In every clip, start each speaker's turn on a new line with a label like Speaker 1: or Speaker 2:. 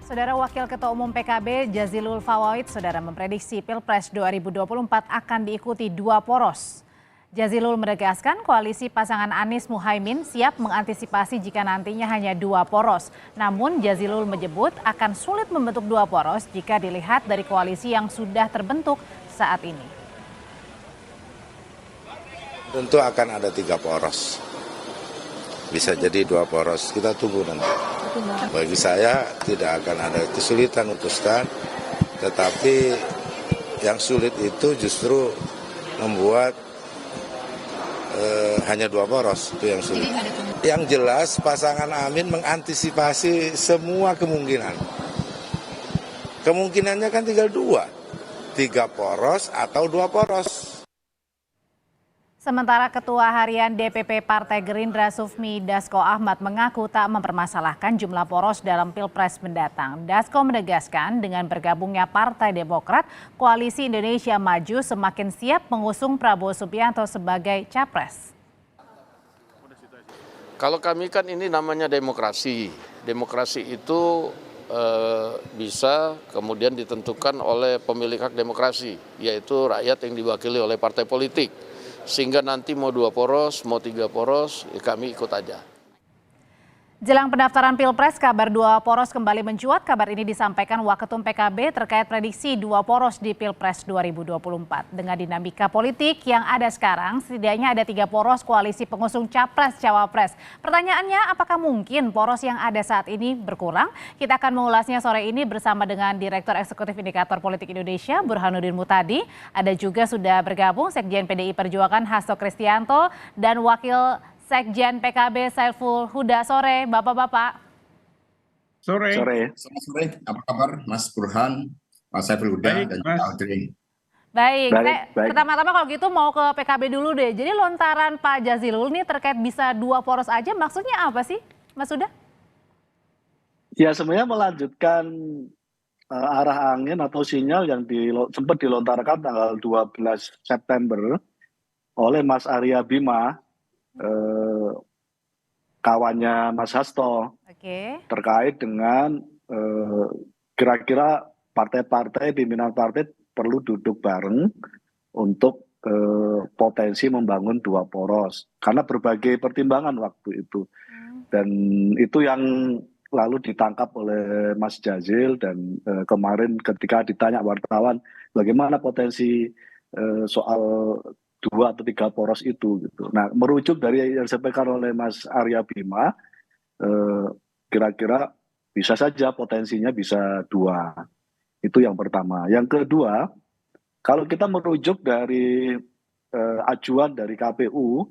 Speaker 1: Saudara Wakil Ketua Umum PKB Jazilul Fawait, saudara memprediksi Pilpres 2024 akan diikuti dua poros. Jazilul menegaskan koalisi pasangan Anies Muhaimin siap mengantisipasi jika nantinya hanya dua poros. Namun Jazilul menyebut akan sulit membentuk dua poros jika dilihat dari koalisi yang sudah terbentuk saat ini.
Speaker 2: Tentu akan ada tiga poros. Bisa jadi dua poros, kita tunggu nanti. Bagi saya tidak akan ada kesulitan memutuskan, tetapi yang sulit itu justru membuat hanya dua poros, itu yang sulit. Yang jelas pasangan Amin mengantisipasi semua kemungkinan. Kemungkinannya kan tinggal dua, tiga poros atau dua poros.
Speaker 1: Sementara Ketua Harian DPP Partai Gerindra Sufmi Dasko Ahmad mengaku tak mempermasalahkan jumlah poros dalam Pilpres mendatang. Dasko menegaskan dengan bergabungnya Partai Demokrat, Koalisi Indonesia Maju semakin siap mengusung Prabowo Subianto sebagai capres.
Speaker 3: Kalau kami kan ini namanya demokrasi. Demokrasi itu bisa kemudian ditentukan oleh pemilik hak demokrasi, yaitu rakyat yang diwakili oleh partai politik. Sehingga nanti mau dua poros, mau tiga poros, ya kami ikut aja.
Speaker 1: Jelang pendaftaran Pilpres, kabar dua poros kembali mencuat. Kabar ini disampaikan Waketum PKB terkait prediksi dua poros di Pilpres 2024. Dengan dinamika politik yang ada sekarang, setidaknya ada tiga poros koalisi pengusung Capres-Cawapres. Pertanyaannya, apakah mungkin poros yang ada saat ini berkurang? Kita akan mengulasnya sore ini bersama dengan Direktur Eksekutif Indikator Politik Indonesia, Burhanuddin Muhtadi. Ada juga sudah bergabung Sekjen PDI Perjuangan Hasto Kristianto dan Wakil Sekjen PKB Saiful Huda. Sore Bapak-Bapak.
Speaker 4: Sore.
Speaker 5: Selamat sore. Apa kabar Mas Burhan, Mas Saiful Huda, dan Audrey?
Speaker 1: Baik. Pertama-tama kalau gitu mau ke PKB dulu deh. Jadi lontaran Pak Jazilul ini terkait bisa dua poros aja, maksudnya apa sih Mas Huda?
Speaker 4: Ya sebenarnya melanjutkan arah angin atau sinyal yang sempat dilontarkan tanggal 12 September oleh Mas Arya Bima, kawannya Mas Hasto, terkait dengan kira-kira partai-partai, pimpinan partai perlu duduk bareng untuk potensi membangun dua poros karena berbagai pertimbangan waktu itu. Dan itu yang lalu ditangkap oleh Mas Jazil, dan kemarin ketika ditanya wartawan bagaimana potensi soal dua atau tiga poros itu gitu. Nah, merujuk dari yang disampaikan oleh Mas Arya Bima, kira-kira bisa saja potensinya bisa dua. Itu yang pertama. Yang kedua, kalau kita merujuk dari ajuan dari KPU,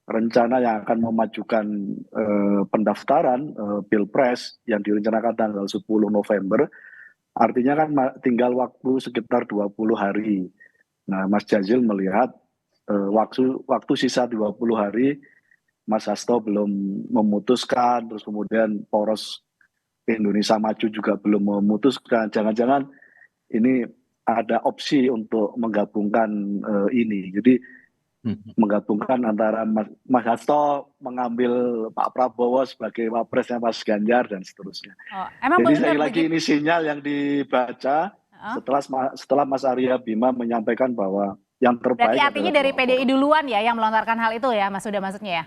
Speaker 4: rencana yang akan memajukan pendaftaran Pilpres yang direncanakan tanggal 10 November, artinya kan tinggal waktu sekitar 20 hari. Nah, Mas Jazil melihat waktu sisa 20 hari, Mas Hasto belum memutuskan, terus kemudian poros Indonesia Maju juga belum memutuskan. Jangan-jangan ini ada opsi untuk menggabungkan ini. Jadi menggabungkan antara Mas Hasto mengambil Pak Prabowo sebagai wapresnya Mas Ganjar dan seterusnya. Jadi sekali lagi ini sinyal yang dibaca setelah Mas Arya Bima menyampaikan bahwa yang terbaik.
Speaker 1: Berarti artinya dari PDI duluan ya yang melontarkan hal itu ya, Mas Huda, maksudnya ya?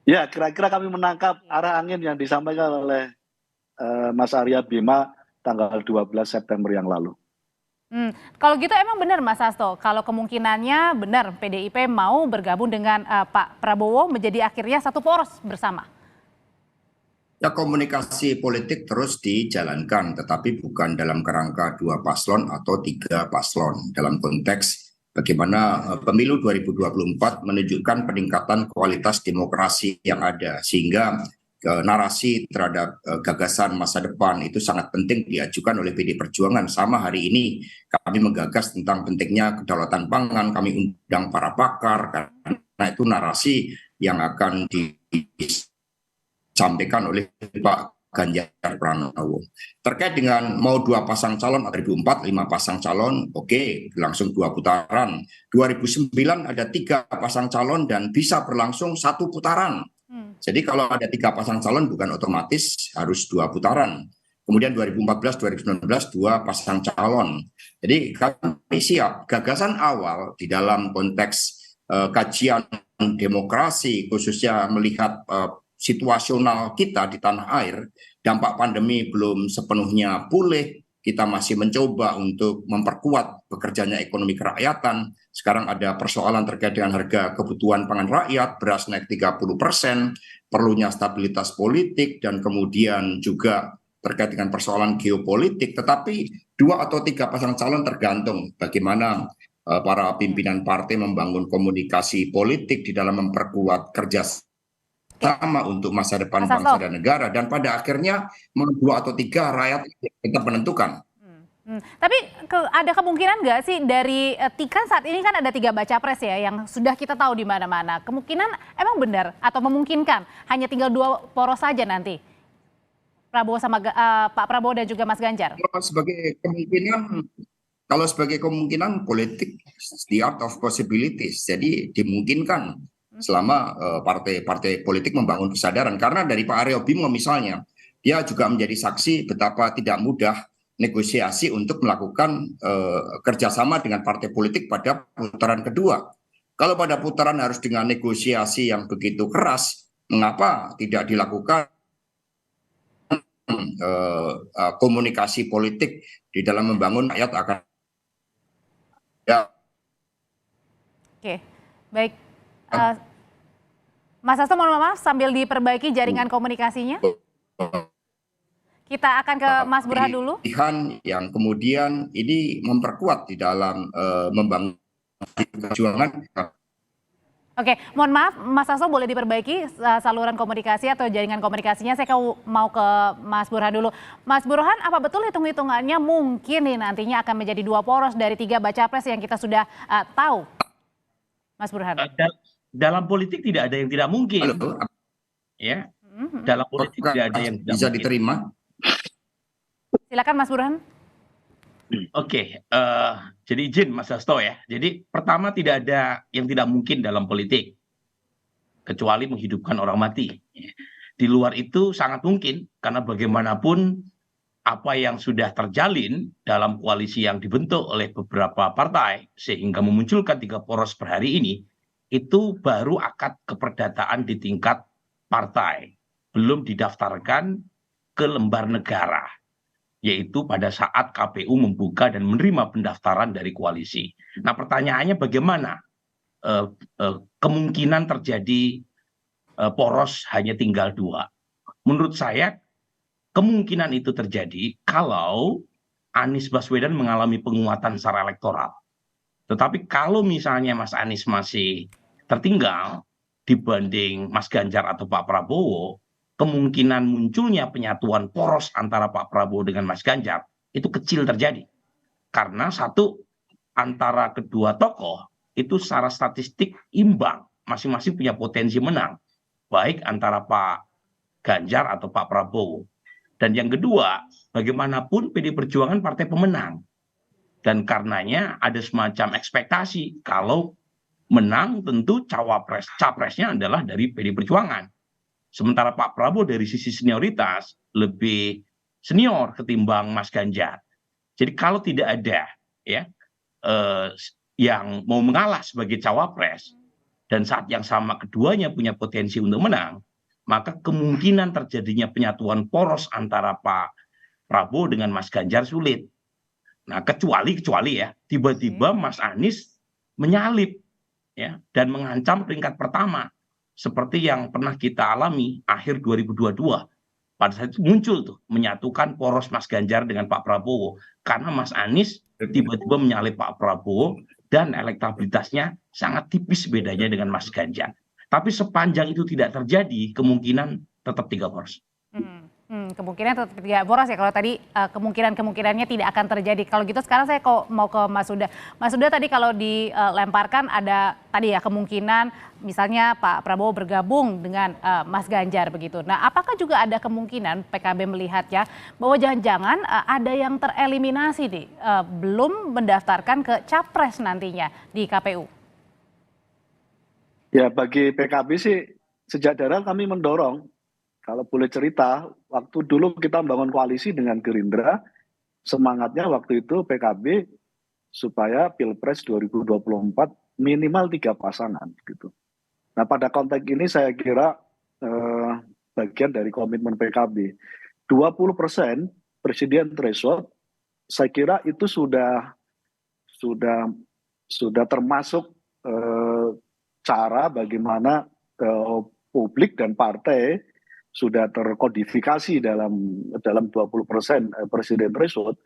Speaker 4: Ya, kira-kira kami menangkap arah angin yang disampaikan oleh Mas Arya Bima tanggal 12 September yang lalu.
Speaker 1: Kalau gitu emang benar Mas Hasto, kalau kemungkinannya benar PDIP mau bergabung dengan Pak Prabowo menjadi akhirnya satu poros bersama?
Speaker 5: Ya, komunikasi politik terus dijalankan, tetapi bukan dalam kerangka dua paslon atau tiga paslon. Dalam konteks bagaimana pemilu 2024 menunjukkan peningkatan kualitas demokrasi yang ada, sehingga narasi terhadap gagasan masa depan itu sangat penting diajukan oleh PD Perjuangan. Sama hari ini kami menggagas tentang pentingnya kedaulatan pangan, kami undang para pakar, karena itu narasi yang akan disampaikan oleh Pak Ganjar Pranowo. Terkait dengan mau dua pasang calon, 2004 5 pasang calon, oke, langsung dua putaran. 2009 ada 3 pasang calon dan bisa berlangsung 1 putaran. Jadi kalau ada 3 pasang calon bukan otomatis harus 2 putaran. kemudian 2014-2019 2 pasang calon. Jadi kami siap. Gagasan awal di dalam konteks kajian demokrasi, khususnya melihat situasional kita di tanah air, dampak pandemi belum sepenuhnya pulih, kita masih mencoba untuk memperkuat bekerjanya ekonomi kerakyatan. Sekarang ada persoalan terkait dengan harga kebutuhan pangan rakyat, beras naik 30%, perlunya stabilitas politik, dan kemudian juga terkait dengan persoalan geopolitik. Tetapi 2 atau 3 pasang calon tergantung bagaimana para pimpinan partai membangun komunikasi politik di dalam memperkuat kerjasama untuk masa depan bangsa dan negara, dan pada akhirnya 2 atau 3 rakyat tetap menentukan.
Speaker 1: Tapi ada kemungkinan nggak sih dari kan saat ini kan ada 3 baca pres ya yang sudah kita tahu di mana-mana. Kemungkinan emang benar atau memungkinkan hanya tinggal 2 poros saja nanti, Prabowo sama Pak Prabowo dan juga Mas Ganjar.
Speaker 5: Kalau sebagai kemungkinan politik, the art of possibilities. Jadi dimungkinkan selama partai-partai politik membangun kesadaran. Karena dari Pak Aryo Bimo misalnya, dia juga menjadi saksi betapa tidak mudah negosiasi untuk melakukan kerjasama dengan partai politik pada putaran kedua. Kalau pada putaran harus dengan negosiasi yang begitu keras, mengapa tidak dilakukan komunikasi politik di dalam membangun rakyat akan ya.
Speaker 1: Oke, baik. Mas Hasto, mohon maaf sambil diperbaiki jaringan komunikasinya. Kita akan ke Mas Burhan dulu.
Speaker 5: Yang kemudian ini memperkuat di dalam membangun perjuangan.
Speaker 1: Oke, mohon maaf Mas Hasto boleh diperbaiki saluran komunikasi atau jaringan komunikasinya. Saya mau ke Mas Burhan dulu. Mas Burhan, apa betul hitung-hitungannya mungkin nih nantinya akan menjadi 2 poros dari 3 baca pres yang kita sudah tahu? Mas Burhan.
Speaker 6: Dalam politik tidak ada yang tidak mungkin.
Speaker 5: Halo.
Speaker 6: Ya. Dalam politik tidak ada yang tidak
Speaker 5: bisa
Speaker 6: mungkin.
Speaker 5: Diterima.
Speaker 1: Silakan Mas Burhan.
Speaker 6: Oke, jadi izin Mas Hasto ya. Jadi pertama tidak ada yang tidak mungkin dalam politik, kecuali menghidupkan orang mati. Di luar itu sangat mungkin, karena bagaimanapun apa yang sudah terjalin dalam koalisi yang dibentuk oleh beberapa partai, sehingga memunculkan 3 poros per hari ini, itu baru akad keperdataan di tingkat partai. Belum didaftarkan ke lembar negara, yaitu pada saat KPU membuka dan menerima pendaftaran dari koalisi. Nah pertanyaannya bagaimana kemungkinan terjadi poros hanya tinggal 2? Menurut saya kemungkinan itu terjadi kalau Anies Baswedan mengalami penguatan secara elektoral. Tetapi kalau misalnya Mas Anies masih tertinggal dibanding Mas Ganjar atau Pak Prabowo, kemungkinan munculnya penyatuan poros antara Pak Prabowo dengan Mas Ganjar itu kecil terjadi. Karena satu, antara kedua tokoh itu secara statistik imbang, masing-masing punya potensi menang, baik antara Pak Ganjar atau Pak Prabowo. Dan yang kedua, bagaimanapun PD Perjuangan partai pemenang. Dan karenanya ada semacam ekspektasi kalau menang tentu capresnya adalah dari PD Perjuangan. Sementara Pak Prabowo dari sisi senioritas lebih senior ketimbang Mas Ganjar. Jadi kalau tidak ada ya yang mau mengalah sebagai cawapres dan saat yang sama keduanya punya potensi untuk menang, maka kemungkinan terjadinya penyatuan poros antara Pak Prabowo dengan Mas Ganjar sulit. Nah, kecuali ya tiba-tiba Mas Anies menyalip ya dan mengancam peringkat pertama seperti yang pernah kita alami akhir 2022. Pada saat itu muncul tuh menyatukan poros Mas Ganjar dengan Pak Prabowo karena Mas Anies tiba-tiba menyalip Pak Prabowo dan elektabilitasnya sangat tipis bedanya dengan Mas Ganjar. Tapi sepanjang itu tidak terjadi, kemungkinan tetap 3 poros.
Speaker 1: Kemungkinan tetap 3 poros ya. Kalau tadi kemungkinannya tidak akan terjadi. Kalau gitu sekarang saya mau ke Mas Huda. Mas Huda, tadi kalau dilemparkan ada tadi ya kemungkinan misalnya Pak Prabowo bergabung dengan Mas Ganjar begitu. Nah, apakah juga ada kemungkinan PKB melihat ya bahwa jangan-jangan ada yang tereliminasi nih, belum mendaftarkan ke capres nantinya di KPU?
Speaker 4: Ya, bagi PKB sih sejak dari kami mendorong kalau boleh cerita, waktu dulu kita membangun koalisi dengan Gerindra, semangatnya waktu itu PKB supaya Pilpres 2024 minimal 3 pasangan gitu. Nah pada konteks ini saya kira bagian dari komitmen PKB. 20% presiden threshold, saya kira itu sudah termasuk cara bagaimana publik dan partai sudah terkodifikasi dalam 20% presiden threshold.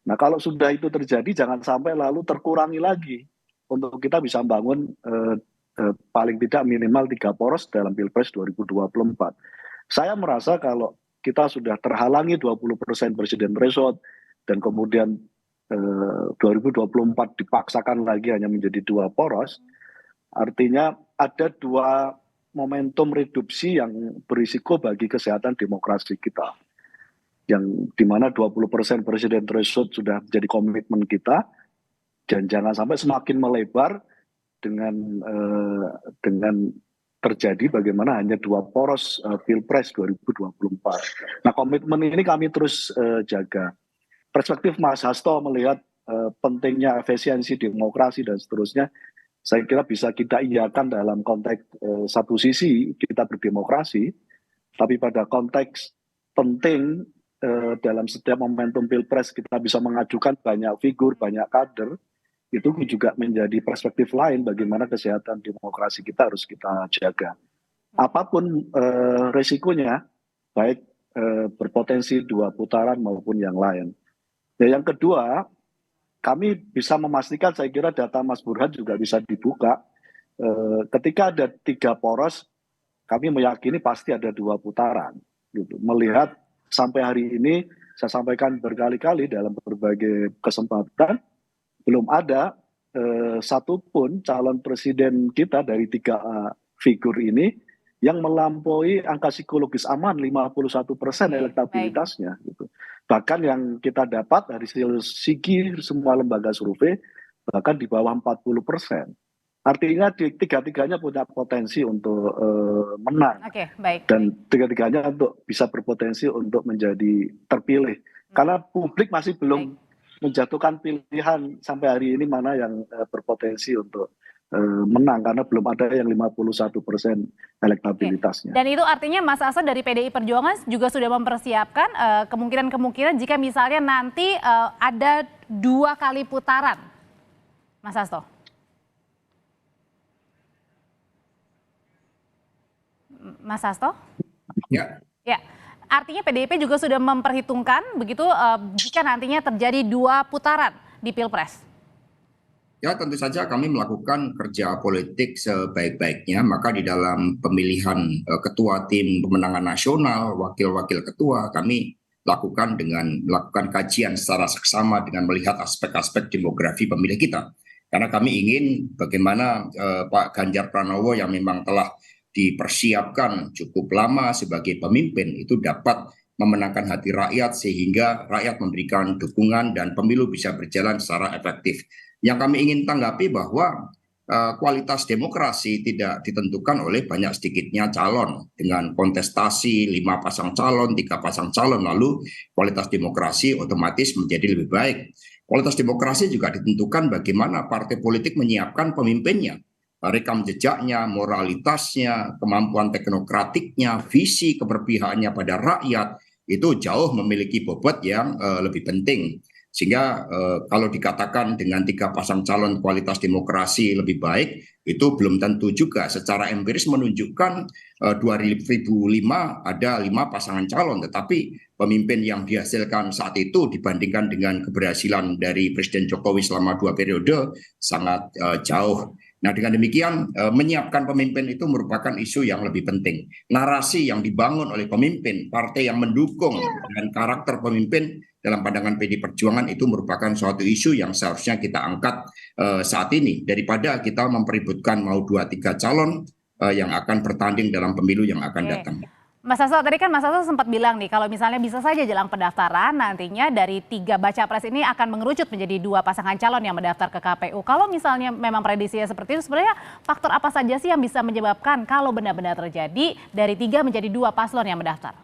Speaker 4: Nah kalau sudah itu terjadi jangan sampai lalu terkurangi lagi untuk kita bisa membangun paling tidak minimal 3 poros dalam Pilpres 2024. Saya merasa kalau kita sudah terhalangi 20% presiden threshold dan kemudian 2024 dipaksakan lagi hanya menjadi 2 poros, artinya ada 2 momentum reduksi yang berisiko bagi kesehatan demokrasi kita. Yang dimana 20% presiden threshold sudah menjadi komitmen kita, dan jangan sampai semakin melebar dengan terjadi bagaimana hanya 2 poros Pilpres 2024. Nah komitmen ini kami terus jaga. Perspektif Mas Hasto melihat pentingnya efisiensi demokrasi dan seterusnya, saya kira bisa kita iakan dalam konteks satu sisi kita berdemokrasi, tapi pada konteks penting dalam setiap momentum Pilpres kita bisa mengajukan banyak figur, banyak kader, itu juga menjadi perspektif lain bagaimana kesehatan demokrasi kita harus kita jaga. Apapun resikonya, baik berpotensi 2 putaran maupun yang lain. Ya, yang kedua, kami bisa memastikan, saya kira data Mas Burhan juga bisa dibuka. Ketika ada 3 poros, kami meyakini pasti ada 2 putaran. Gitu. Melihat sampai hari ini, saya sampaikan berkali-kali dalam berbagai kesempatan, belum ada satupun calon presiden kita dari 3 figur ini yang melampaui angka psikologis aman 51% elektabilitasnya. Gitu. Bahkan yang kita dapat dari SIGI semua lembaga survei bahkan di bawah 40%. Artinya tiga-tiganya punya potensi untuk menang. Dan tiga-tiganya untuk bisa berpotensi untuk menjadi terpilih. Karena publik masih belum menjatuhkan pilihan sampai hari ini mana yang berpotensi untuk menang karena belum ada yang 51% elektabilitasnya.
Speaker 1: Dan itu artinya Mas Hasto dari PDI Perjuangan juga sudah mempersiapkan kemungkinan jika misalnya nanti ada 2 kali putaran, Mas Hasto. Mas Hasto?
Speaker 5: Ya.
Speaker 1: Ya. Artinya PDIP juga sudah memperhitungkan begitu jika nantinya terjadi 2 putaran di Pilpres.
Speaker 5: Ya tentu saja kami melakukan kerja politik sebaik-baiknya, maka di dalam pemilihan ketua tim pemenangan nasional, wakil-wakil ketua, kami lakukan dengan melakukan kajian secara seksama dengan melihat aspek-aspek demografi pemilih kita. Karena kami ingin bagaimana Pak Ganjar Pranowo yang memang telah dipersiapkan cukup lama sebagai pemimpin itu dapat memenangkan hati rakyat sehingga rakyat memberikan dukungan dan pemilu bisa berjalan secara efektif. Yang kami ingin tanggapi bahwa kualitas demokrasi tidak ditentukan oleh banyak sedikitnya calon. Dengan kontestasi 5 pasang calon, 3 pasang calon, lalu kualitas demokrasi otomatis menjadi lebih baik. Kualitas demokrasi juga ditentukan bagaimana partai politik menyiapkan pemimpinnya. Rekam jejaknya, moralitasnya, kemampuan teknokratiknya, visi keberpihakannya pada rakyat, itu jauh memiliki bobot yang lebih penting. Sehingga kalau dikatakan dengan 3 pasang calon kualitas demokrasi lebih baik, itu belum tentu juga. Secara empiris menunjukkan 2005 ada 5 pasangan calon, tetapi pemimpin yang dihasilkan saat itu dibandingkan dengan keberhasilan dari Presiden Jokowi selama 2 periode sangat jauh. Nah dengan demikian menyiapkan pemimpin itu merupakan isu yang lebih penting. Narasi yang dibangun oleh pemimpin, partai yang mendukung dengan karakter pemimpin dalam pandangan PDI Perjuangan itu merupakan suatu isu yang seharusnya kita angkat saat ini. Daripada kita mempeributkan mau 2-3 calon yang akan bertanding dalam pemilu yang akan datang.
Speaker 1: Mas Hasto, tadi kan Mas Hasto sempat bilang nih, kalau misalnya bisa saja jelang pendaftaran, nantinya dari 3 baca pres ini akan mengerucut menjadi 2 pasangan calon yang mendaftar ke KPU. Kalau misalnya memang prediksinya seperti itu, sebenarnya faktor apa saja sih yang bisa menyebabkan kalau benar-benar terjadi dari 3 menjadi 2 paslon yang mendaftar?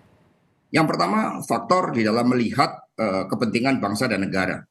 Speaker 5: Yang pertama, faktor di dalam melihat kepentingan bangsa dan negara.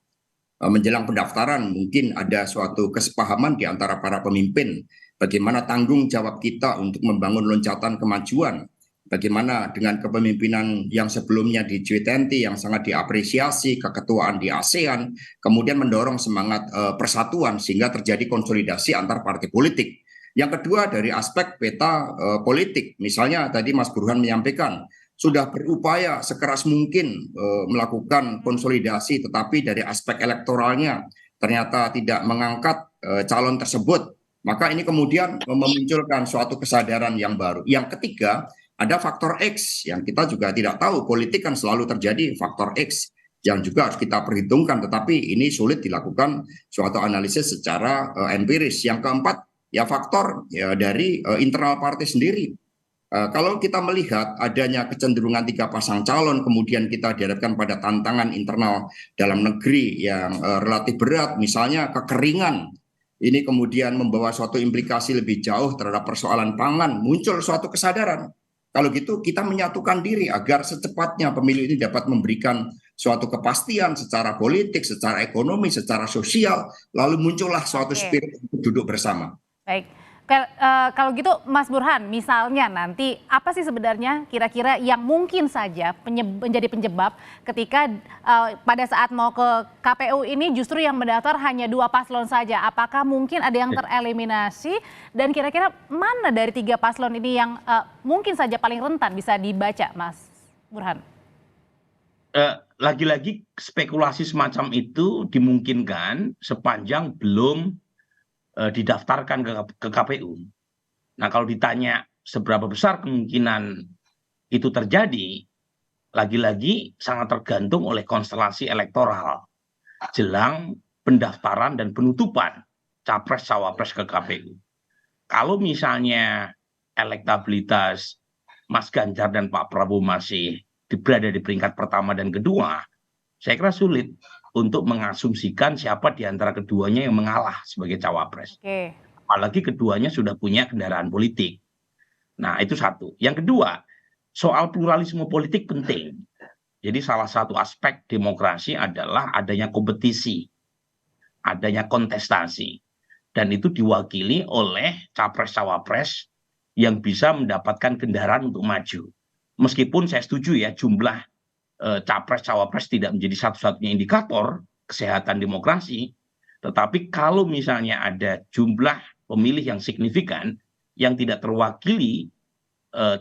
Speaker 5: Menjelang pendaftaran mungkin ada suatu kesepahaman di antara para pemimpin bagaimana tanggung jawab kita untuk membangun loncatan kemajuan. Bagaimana dengan kepemimpinan yang sebelumnya di G20 yang sangat diapresiasi, keketuaan di ASEAN, kemudian mendorong semangat persatuan sehingga terjadi konsolidasi antar partai politik. Yang kedua dari aspek peta politik, misalnya tadi Mas Burhan menyampaikan, sudah berupaya sekeras mungkin melakukan konsolidasi, tetapi dari aspek elektoralnya ternyata tidak mengangkat calon tersebut. Maka ini kemudian memunculkan suatu kesadaran yang baru. Yang ketiga, ada faktor X yang kita juga tidak tahu. Politik kan selalu terjadi faktor X yang juga harus kita perhitungkan, tetapi ini sulit dilakukan suatu analisis secara empiris. Yang keempat, ya faktor ya dari internal partai sendiri. Kalau kita melihat adanya kecenderungan 3 pasang calon, kemudian kita dihadapkan pada tantangan internal dalam negeri yang relatif berat, misalnya kekeringan, ini kemudian membawa suatu implikasi lebih jauh terhadap persoalan pangan, muncul suatu kesadaran. Kalau gitu kita menyatukan diri agar secepatnya pemilu ini dapat memberikan suatu kepastian secara politik, secara ekonomi, secara sosial, lalu muncullah suatu spirit untuk duduk bersama.
Speaker 1: Baik. Kalau gitu Mas Burhan, misalnya nanti apa sih sebenarnya kira-kira yang mungkin saja menjadi penyebab ketika pada saat mau ke KPU ini justru yang mendaftar hanya 2 paslon saja. Apakah mungkin ada yang tereliminasi dan kira-kira mana dari 3 paslon ini yang mungkin saja paling rentan bisa dibaca, Mas Burhan?
Speaker 6: Lagi-lagi spekulasi semacam itu dimungkinkan sepanjang belum didaftarkan ke KPU. Nah, kalau ditanya seberapa besar kemungkinan itu terjadi, lagi-lagi sangat tergantung oleh konstelasi elektoral jelang pendaftaran dan penutupan capres-cawapres ke KPU. Kalau misalnya elektabilitas Mas Ganjar dan Pak Prabowo masih berada di peringkat pertama dan kedua, saya kira sulit untuk mengasumsikan siapa di antara keduanya yang mengalah sebagai cawapres. Apalagi keduanya sudah punya kendaraan politik. Nah, itu satu. Yang kedua, soal pluralisme politik penting. Jadi salah satu aspek demokrasi adalah adanya kompetisi, adanya kontestasi. Dan itu diwakili oleh capres-cawapres yang bisa mendapatkan kendaraan untuk maju. Meskipun saya setuju ya jumlah capres-cawapres tidak menjadi satu-satunya indikator kesehatan demokrasi, tetapi kalau misalnya ada jumlah pemilih yang signifikan yang tidak terwakili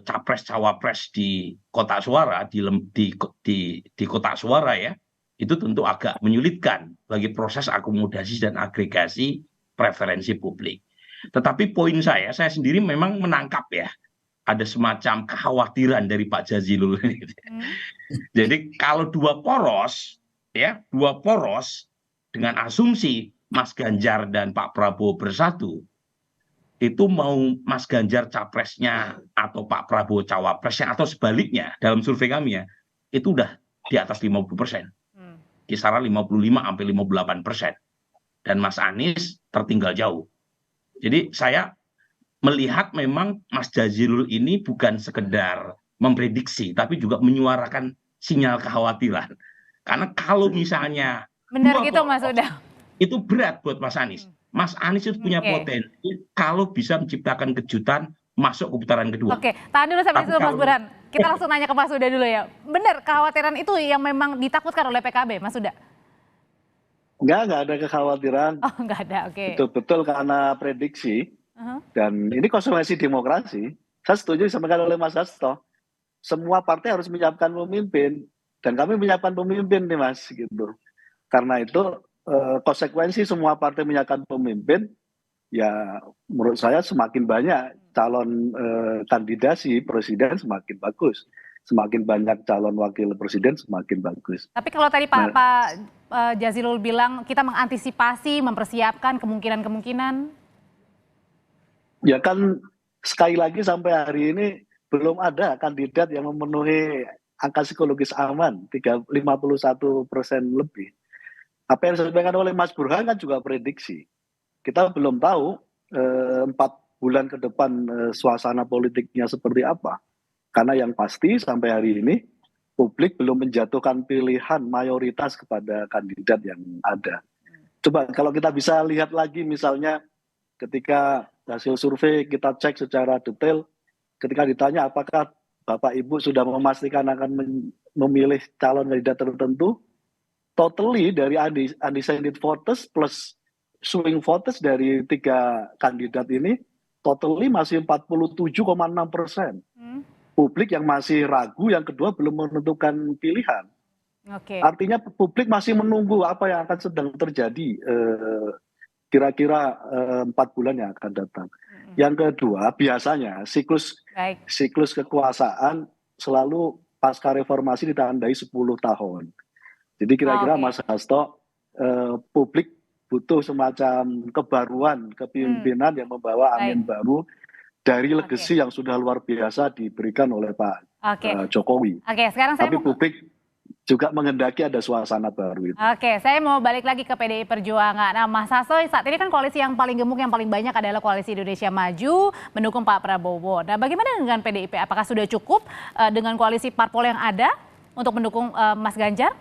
Speaker 6: capres-cawapres di kotak suara, di kotak suara ya, itu tentu agak menyulitkan bagi proses akomodasi dan agregasi preferensi publik. Tetapi poin saya sendiri memang menangkap ya, ada semacam kekhawatiran dari Pak Jazilul. Jadi kalau 2 poros dengan asumsi Mas Ganjar dan Pak Prabowo bersatu, itu mau Mas Ganjar capresnya atau Pak Prabowo cawapresnya atau sebaliknya dalam survei kami ya, itu udah di atas 50%. Kisaran 55-58%. Dan Mas Anies tertinggal jauh. Jadi saya melihat memang Mas Jazilul ini bukan sekedar memprediksi, tapi juga menyuarakan sinyal kekhawatiran. Karena kalau misalnya
Speaker 1: benar gitu Mas Uda,
Speaker 6: itu berat buat Mas Anies. Mas Anies itu punya potensi kalau bisa menciptakan kejutan masuk ke putaran kedua.
Speaker 1: Oke, tahan dulu sampai situ Mas Burhan. Kita langsung nanya ke Mas Uda dulu ya. Benar kekhawatiran itu yang memang ditakutkan oleh PKB, Mas Uda?
Speaker 4: Enggak ada kekhawatiran.
Speaker 1: Oh, enggak ada, oke.
Speaker 4: Betul karena prediksi. Dan ini konstelasi demokrasi. Saya setuju disampaikan oleh Mas Hasto. Semua partai harus menyiapkan pemimpin. Dan kami menyiapkan pemimpin nih Mas. Gitu. Karena itu konsekuensi semua partai menyiapkan pemimpin, ya menurut saya semakin banyak calon kandidasi presiden semakin bagus. Semakin banyak calon wakil presiden semakin bagus.
Speaker 1: Tapi kalau tadi Pak Jazilul bilang kita mengantisipasi, mempersiapkan kemungkinan-kemungkinan.
Speaker 4: Ya kan sekali lagi sampai hari ini belum ada kandidat yang memenuhi angka psikologis aman 51% lebih. Apa yang disampaikan oleh Mas Burhan kan juga prediksi. Kita belum tahu 4 bulan ke depan suasana politiknya seperti apa. Karena yang pasti sampai hari ini publik belum menjatuhkan pilihan mayoritas kepada kandidat yang ada. Coba kalau kita bisa lihat lagi misalnya ketika hasil survei kita cek secara detail, ketika ditanya apakah Bapak Ibu sudah memastikan akan memilih calon kandidat tertentu, totally dari undecided voters plus swing voters dari 3 kandidat ini, totally masih 47,6%. Publik yang masih ragu, yang kedua belum menentukan pilihan. Artinya publik masih menunggu apa yang akan sedang terjadi kira-kira 4 bulan yang akan datang. Yang kedua, biasanya siklus kekuasaan selalu pasca reformasi ditandai 10 tahun. Jadi kira-kira Mas Hasto, publik butuh semacam kebaruan kepemimpinan yang membawa angin baru dari legasi yang sudah luar biasa diberikan oleh Pak Jokowi.
Speaker 1: Sekarang saya
Speaker 4: Tapi publik juga menghendaki ada suasana baru itu.
Speaker 1: Saya mau balik lagi ke PDI Perjuangan. Nah, Mas Hasto, saat ini kan koalisi yang paling gemuk, yang paling banyak adalah Koalisi Indonesia Maju mendukung Pak Prabowo. Nah, bagaimana dengan PDIP? Apakah sudah cukup dengan koalisi parpol yang ada untuk mendukung Mas Ganjar?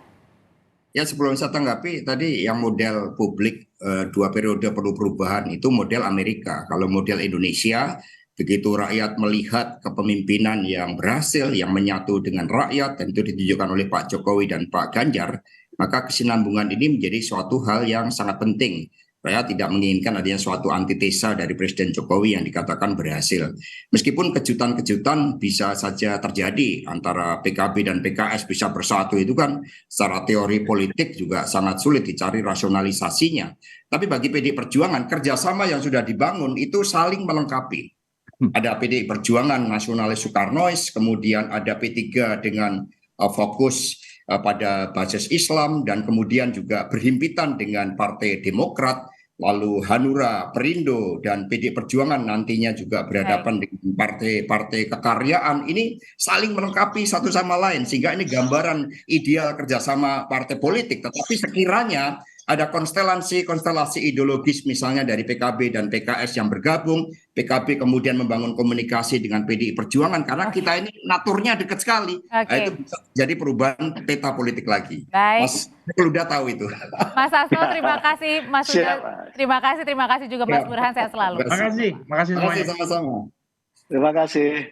Speaker 5: Ya, sebelum saya tanggapi tadi yang model publik 2 periode perlu perubahan itu model Amerika. Kalau model Indonesia, begitu rakyat melihat kepemimpinan yang berhasil, yang menyatu dengan rakyat, dan itu ditunjukkan oleh Pak Jokowi dan Pak Ganjar, maka kesinambungan ini menjadi suatu hal yang sangat penting. Rakyat tidak menginginkan adanya suatu antitesa dari Presiden Jokowi yang dikatakan berhasil. Meskipun kejutan-kejutan bisa saja terjadi antara PKB dan PKS bisa bersatu, itu kan secara teori politik juga sangat sulit dicari rasionalisasinya. Tapi bagi PDI Perjuangan, kerjasama yang sudah dibangun itu saling melengkapi. Ada PDI Perjuangan nasionalis Soekarnois, kemudian ada P3 dengan fokus pada basis Islam, dan kemudian juga berhimpitan dengan Partai Demokrat, lalu Hanura, Perindo, dan PDI Perjuangan nantinya juga berhadapan dengan partai-partai kekaryaan. Ini saling melengkapi satu sama lain, sehingga ini gambaran ideal kerjasama partai politik. Tetapi sekiranya ada konstelasi ideologis misalnya dari PKB dan PKS yang bergabung, PKB kemudian membangun komunikasi dengan PDI Perjuangan, karena kita ini naturnya dekat sekali. Itu bisa jadi perubahan peta politik lagi. Mas udah tahu itu.
Speaker 1: Mas Hasto, terima kasih. Mas terima kasih juga Mas Burhan, sehat selalu.
Speaker 6: Terima kasih semuanya.
Speaker 5: Sama-sama.
Speaker 4: Terima kasih.